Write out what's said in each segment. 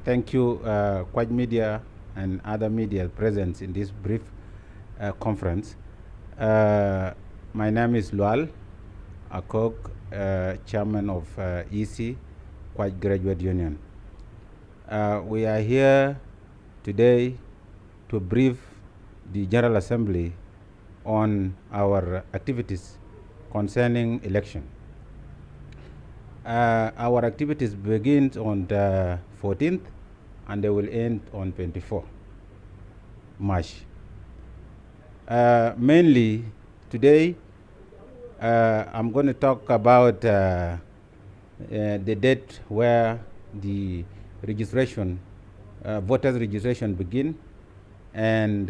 Thank you, Quad Media and other media present in this brief conference. My name is Lual Akok, Chairman of EC, Quad Graduate Union. We are here today to brief the General Assembly on our activities concerning election. Our activities begin on the 14th and they will end on 24 March. Mainly today, I'm going to talk about the date where the registration, voters registration begin, and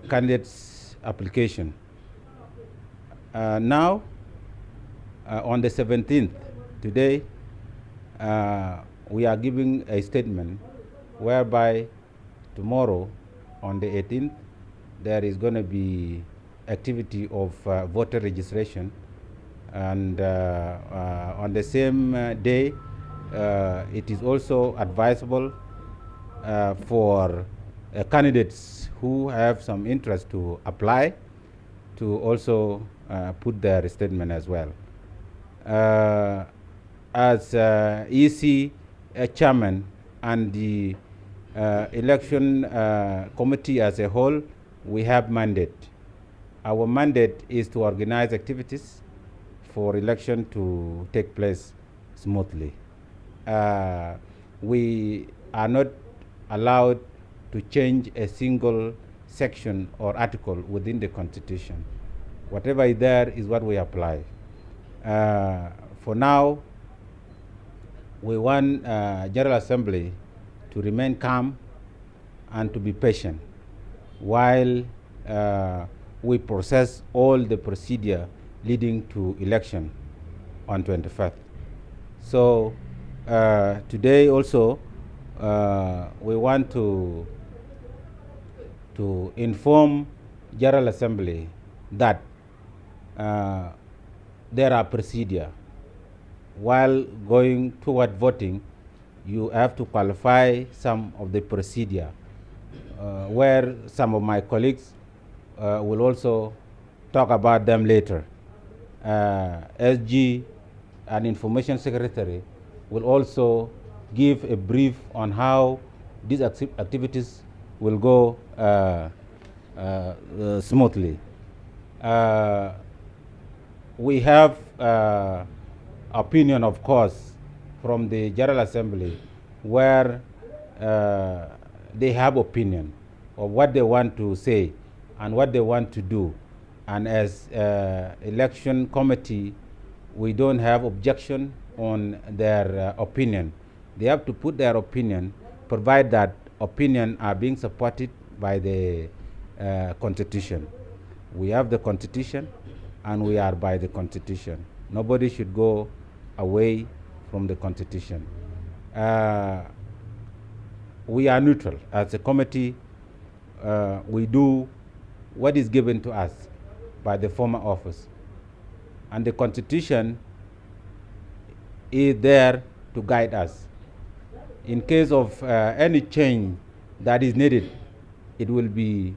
candidates application. Now, on the 17th, today, we are giving a statement whereby tomorrow, on the 18th, there is going to be activity of voter registration, and on the same day, it is also advisable for candidates who have some interest to apply to also put their statement as well. As EC chairman and the election committee as a whole, we have mandate. Our mandate is to organize activities for election to take place smoothly. We are not allowed to change a single section or article within the Constitution. Whatever is there is what we apply. For now, we want General Assembly to remain calm and to be patient while we process all the procedure leading to election on 21st. So today also we want to inform General Assembly that there are procedure. While going toward voting, you have to qualify some of the procedure, where some of my colleagues will also talk about them later. SG and Information Secretary will also give a brief on how these activities will go smoothly. We have opinion, of course, from the General Assembly, where they have opinion of what they want to say and what they want to do. And as election committee, we don't have objection on their opinion. They have to put their opinion, provide that opinion are being supported by the Constitution. We have the Constitution, and we are by the Constitution. Nobody should go away from the Constitution. We are neutral. As a committee, we do what is given to us by the former office. And the Constitution is there to guide us. In case of any change that is needed, it will be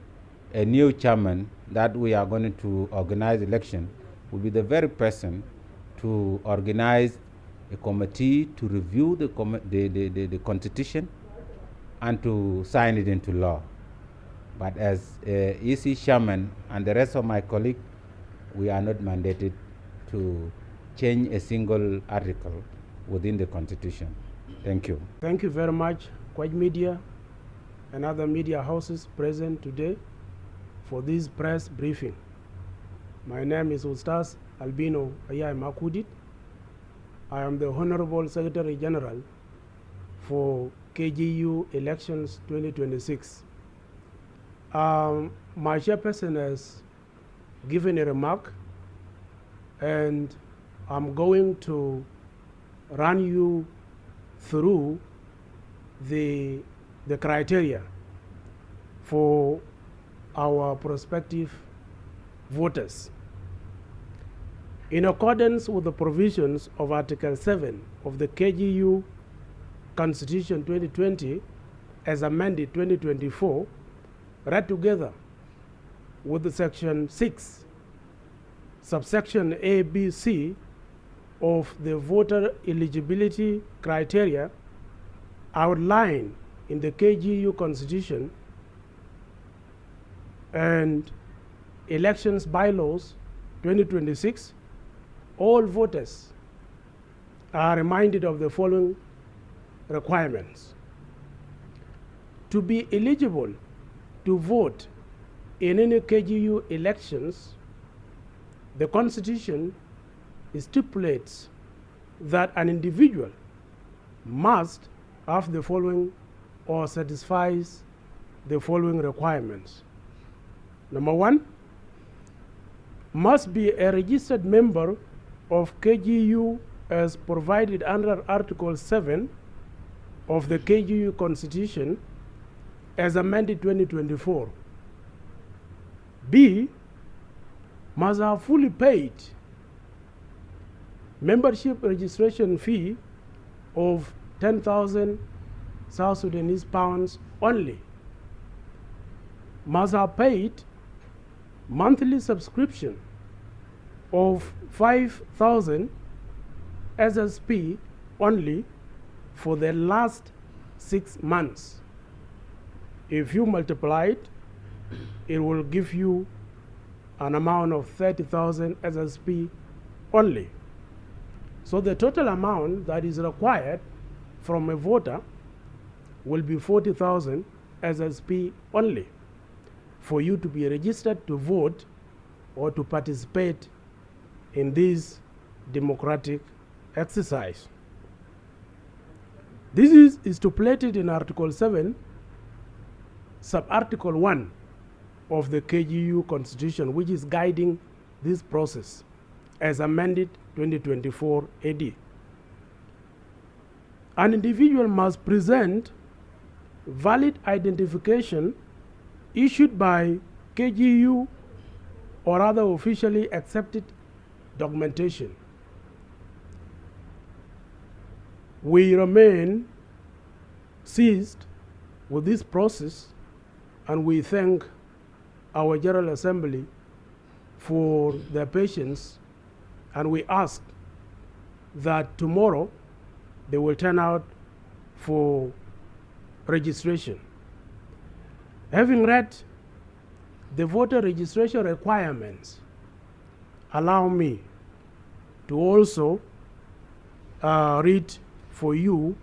a new chairman that we are going to organize election, will be the very person to organize a committee to review the Constitution and to sign it into law. But as EC chairman and the rest of my colleagues, we are not mandated to change a single article within the Constitution. Thank you. Thank you very much, Quad Media and other media houses present today for this press briefing. My name is Ustaz Albino Ayai Makudit. I am the Honorable Secretary General for KGU Elections 2026. My chairperson has given a remark, and I'm going to run you through the criteria for our prospective voters. In accordance with the provisions of Article 7 of the KGU Constitution 2020 as amended 2024, read together with the Section 6, subsection A, B, C of the voter eligibility criteria outlined in the KGU Constitution and Elections Bylaws 2026, all voters are reminded of the following requirements. To be eligible to vote in any KGU elections, the Constitution stipulates that an individual must have the following or satisfies the following requirements. Number one, must be a registered member of KGU as provided under Article 7 of the KGU Constitution as amended 2024. B, must have fully paid membership registration fee of 10,000 South Sudanese pounds only. Must have paid monthly subscription of 5,000 SSP only for the last 6 months. If you multiply it, it will give you an amount of 30,000 SSP only. So the total amount that is required from a voter will be 40,000 SSP only for you to be registered to vote or to participate in this democratic exercise. This is stipulated in Article 7, Sub-Article 1 of the KGU Constitution, which is guiding this process as amended 2024 AD. An individual must present valid identification issued by KGU or other officially accepted documentation. We remain seized with this process, and we thank our General Assembly for their patience, and we ask that tomorrow they will turn out for registration. Having read the voter registration requirements, allow me to also read for you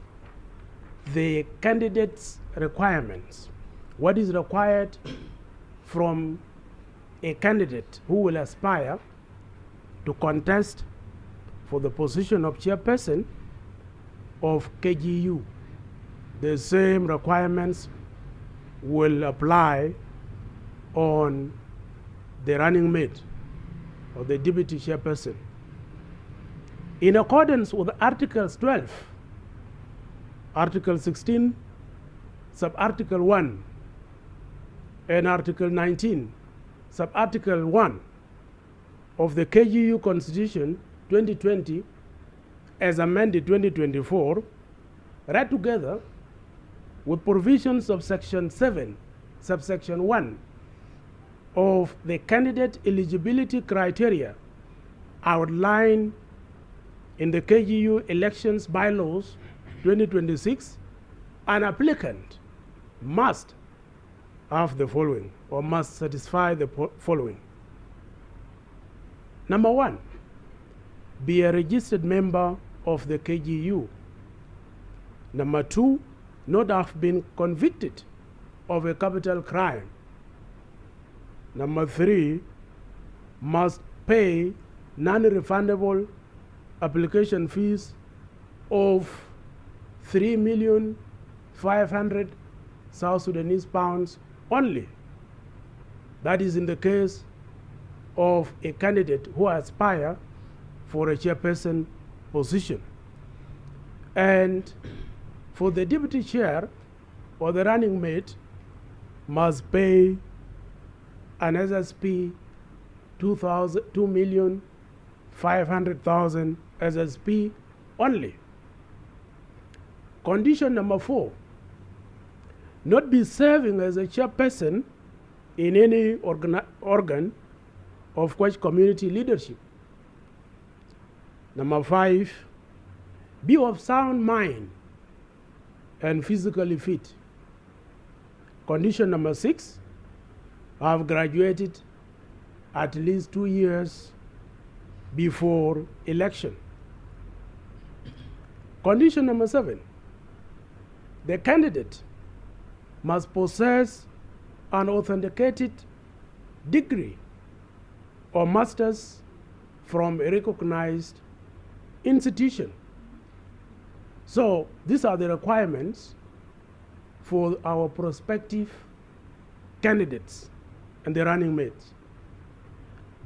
the candidates' requirements. What is required from a candidate who will aspire to contest for the position of chairperson of KGU. The same requirements will apply on the running mate or the deputy chairperson. In accordance with Articles 12, Article 16, Sub-Article 1, and Article 19, Sub-Article 1 of the KGU Constitution 2020 as amended 2024, read together with provisions of Section 7, Subsection 1 of the candidate eligibility criteria outlined in the KGU Elections Bylaws 2026, an applicant must have the following, or must satisfy the following. Number one, be a registered member of the KGU. Number two, not have been convicted of a capital crime. Number three, must pay non-refundable application fees of 3,500,000 South Sudanese pounds only. That is in the case of a candidate who aspires for a chairperson position. And for the deputy chair or the running mate, must pay an SSP 2,500,000 SSP only. Condition number 4, not be serving as a chairperson in any organ of Kwach community leadership. Number 5, be of sound mind and physically fit. Condition number 6, have graduated at least 2 years before election. Condition number 7, the candidate must possess an authenticated degree or master's from a recognized institution. So these are the requirements for our prospective candidates and the running mates.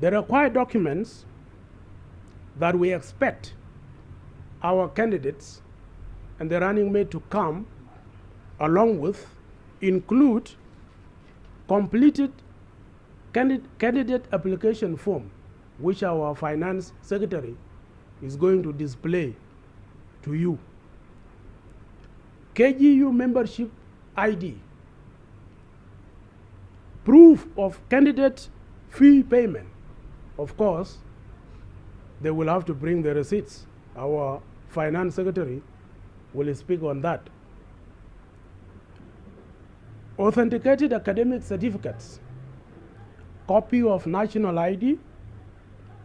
The required documents that we expect our candidates and the running mate to come along with include completed candidate application form, which our finance secretary is going to display to you. KGU membership ID, proof of candidate fee payment. Of course, they will have to bring the receipts. Our finance secretary will speak on that. Authenticated academic certificates, copy of national ID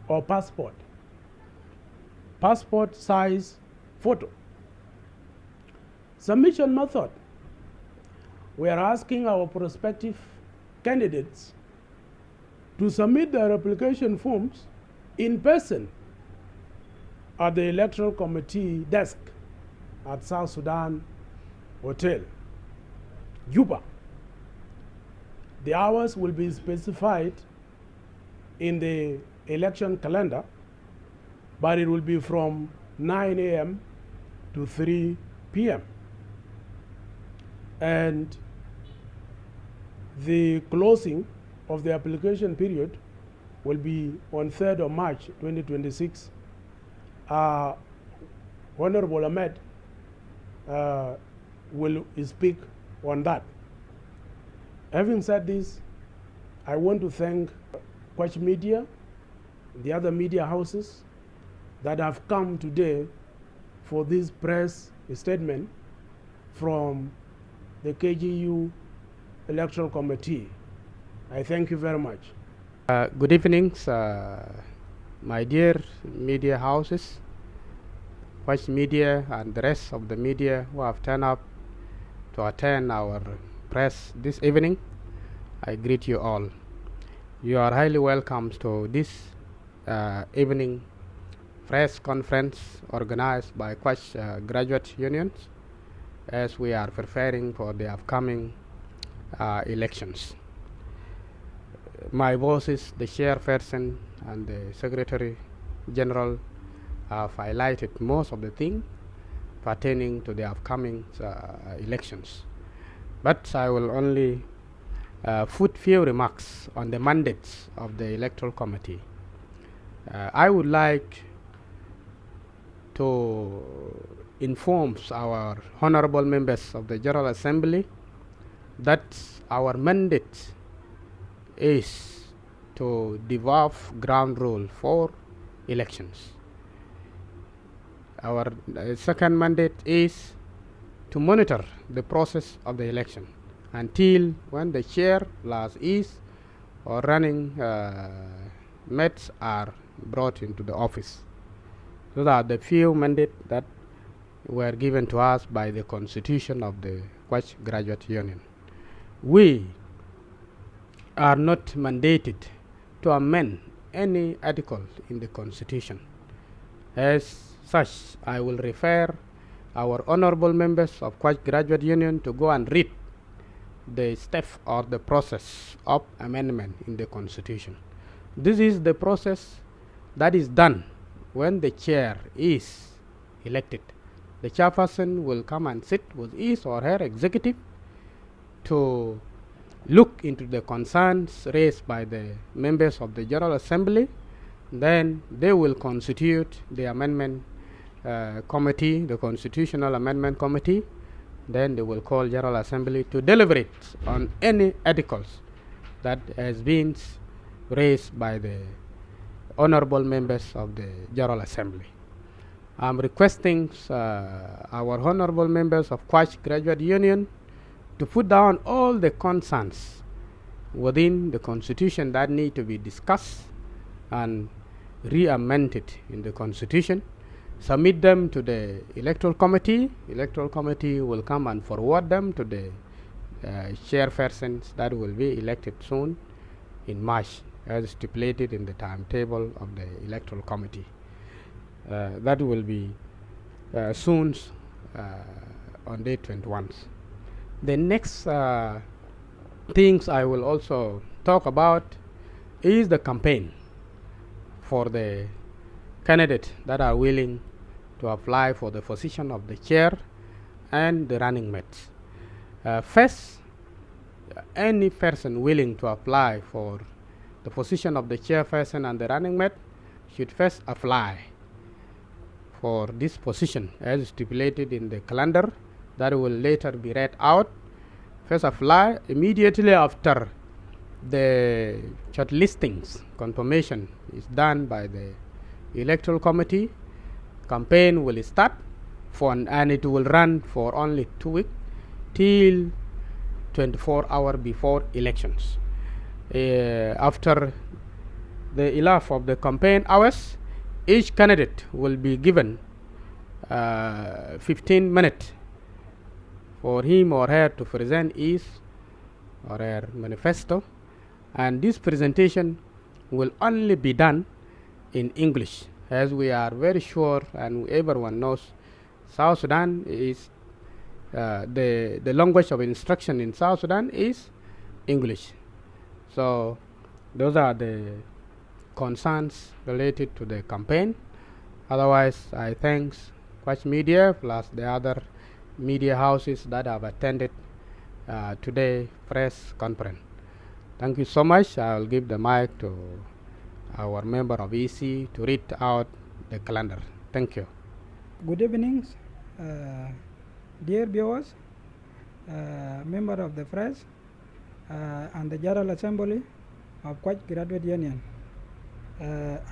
or passport, passport size photo. Submission method, we are asking our prospective candidates to submit their application forms in person at the Electoral Committee desk at South Sudan Hotel, Juba. The hours will be specified in the election calendar, but it will be from 9 a.m. to 3 p.m. And the closing of the application period will be on 3rd of March 2026. Honorable Ahmed will speak on that. Having said this, I want to thank Kwach Media, the other media houses that have come today for this press statement from the KGU Electoral Committee. I thank you very much. Good evening, my dear media houses, Kwach Media and the rest of the media who have turned up to attend our press this evening. I greet you all. You are highly welcome to this evening press conference organized by Kwach Graduate Unions as we are preparing for the upcoming elections. My bosses, the chairperson and the secretary general, have highlighted most of the things pertaining to the upcoming elections. But I will only put few remarks on the mandates of the Electoral Committee. I would like to inform our honorable members of the General Assembly that our mandate is to develop ground rule for elections. Our second mandate is to monitor the process of the election until when the chair plus is or running mates are brought into the office. Those are the few mandates that were given to us by the Constitution of the Kwach Graduate Union. We are not mandated to amend any article in the Constitution. As such, I will refer our honorable members of Kwach Graduate Union to go and read the step or the process of amendment in the Constitution. This is the process that is done when the chair is elected. The chairperson will come and sit with his or her executive to look into the concerns raised by the members of the General Assembly. Then they will constitute the amendment committee, the Constitutional Amendment Committee. Then they will call General Assembly to deliberate on any articles that has been raised by the honorable members of the General Assembly. I'm requesting our honorable members of Quach Graduate Union to put down all the concerns within the Constitution that need to be discussed and re-amended in the Constitution. Submit them to the Electoral Committee. Electoral Committee will come and forward them to the chairpersons that will be elected soon in March, as stipulated in the timetable of the Electoral Committee. That will be soon on day 21. The next things I will also talk about is the campaign for the candidates that are willing to apply for the position of the chair and the running mates. First, any person willing to apply for the position of the chairperson and the running mate should first apply for this position as stipulated in the calendar that will later be read out. First apply. Immediately after the shortlistings confirmation is done by the Electoral Committee, campaign will start and it will run for only 2 weeks till 24 hours before elections. After the elapse of the campaign hours, each candidate will be given 15 minutes for him or her to present his or her manifesto, and this presentation will only be done in English, as we are very sure and everyone knows South Sudan is the language of instruction in South Sudan is English. So those are the concerns related to the campaign. Otherwise, I thank Quach Media plus the other media houses that have attended today press conference. Thank you so much. I will give the mic to our member of EC to read out the calendar. Thank you. Good evening, dear viewers, member of the press and the General Assembly of Quach Graduate Union.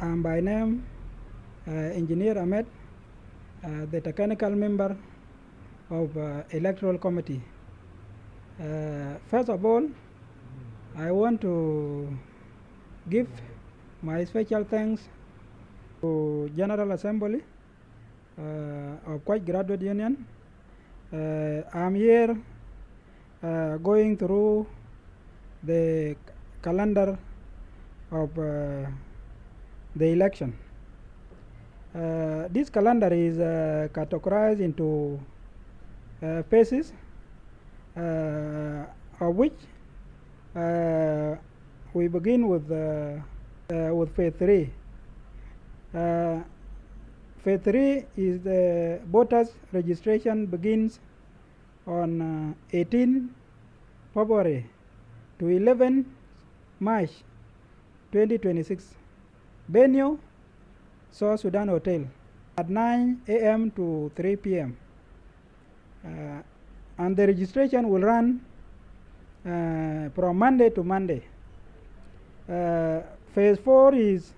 I'm by name Engineer Ahmed, the technical member of Electoral Committee. First of all, I want to give my special thanks to General Assembly of Quach Graduate Union. I'm here going through the calendar of the election. This calendar is categorized into phases, of which we begin with phase 3. Phase 3 is the voters registration begins on 18 February to 11 March 2026. Venue, South Sudan Hotel at 9 a.m. to 3 p.m. And the registration will run from Monday to Monday. Phase 4 is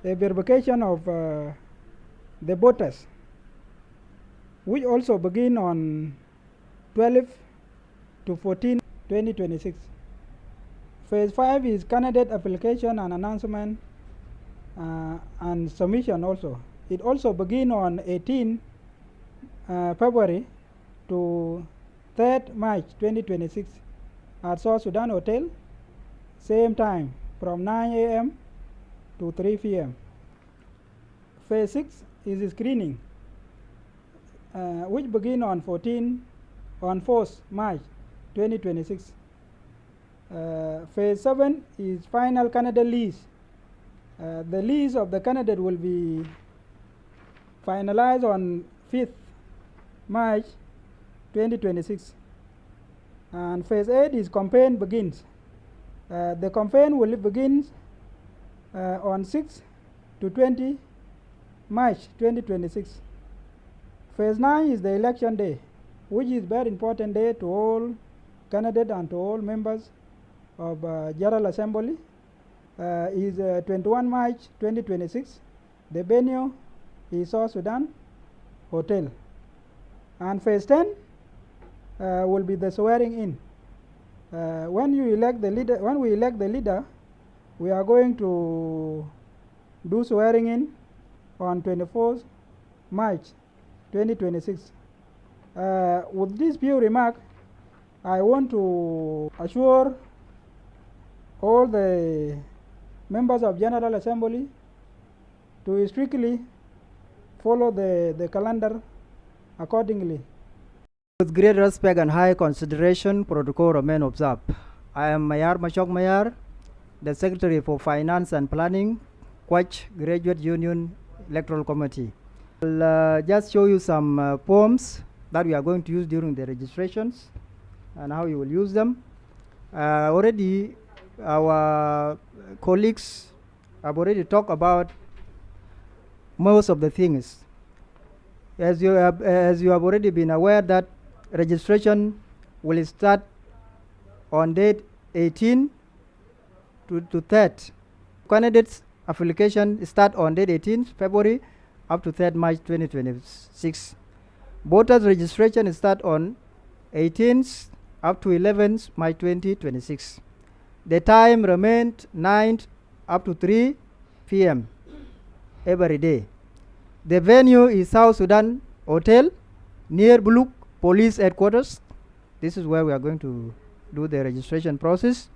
a verification of the voters, which also begin on 12 to 14, 2026. Phase 5 is candidate application and announcement and submission also. It also begin on 18 February to 3rd March 2026 at South Sudan Hotel, same time from 9 a.m. to 3 p.m. Phase 6 is screening, which begin on 4th March 2026. Phase 7 is final candidate list. The list of the candidate will be finalized on 5th March 2026. And phase 8 is campaign begins. The campaign will begin on 6 to 20 March 2026. Phase 9 is the election day, which is very important day to all candidates and to all members of General Assembly. Is 21 March 2026. The venue is South Sudan Hotel. And phase 10 will be the swearing in. When we elect the leader, we are going to do swearing in on 24th March 2026. With this few remarks, I want to assure all the members of General Assembly to strictly follow the calendar accordingly. With great respect and high consideration, protocol remain observed. I am Mayar Machok Mayar, the Secretary for Finance and Planning, Kwach Graduate Union Electoral Committee. I'll just show you some forms that we are going to use during the registrations and how you will use them. Already our colleagues have already talked about most of the things. As you have already been aware that registration will start on date 18 to 3rd. Candidates application start on date 18 February up to 3rd March 2026. Voters registration start on 18th up to 11th March 2026. The time remained 9 up to 3 p.m. every day. The venue is South Sudan Hotel near Buluk Police Headquarters. This is where we are going to do the registration process.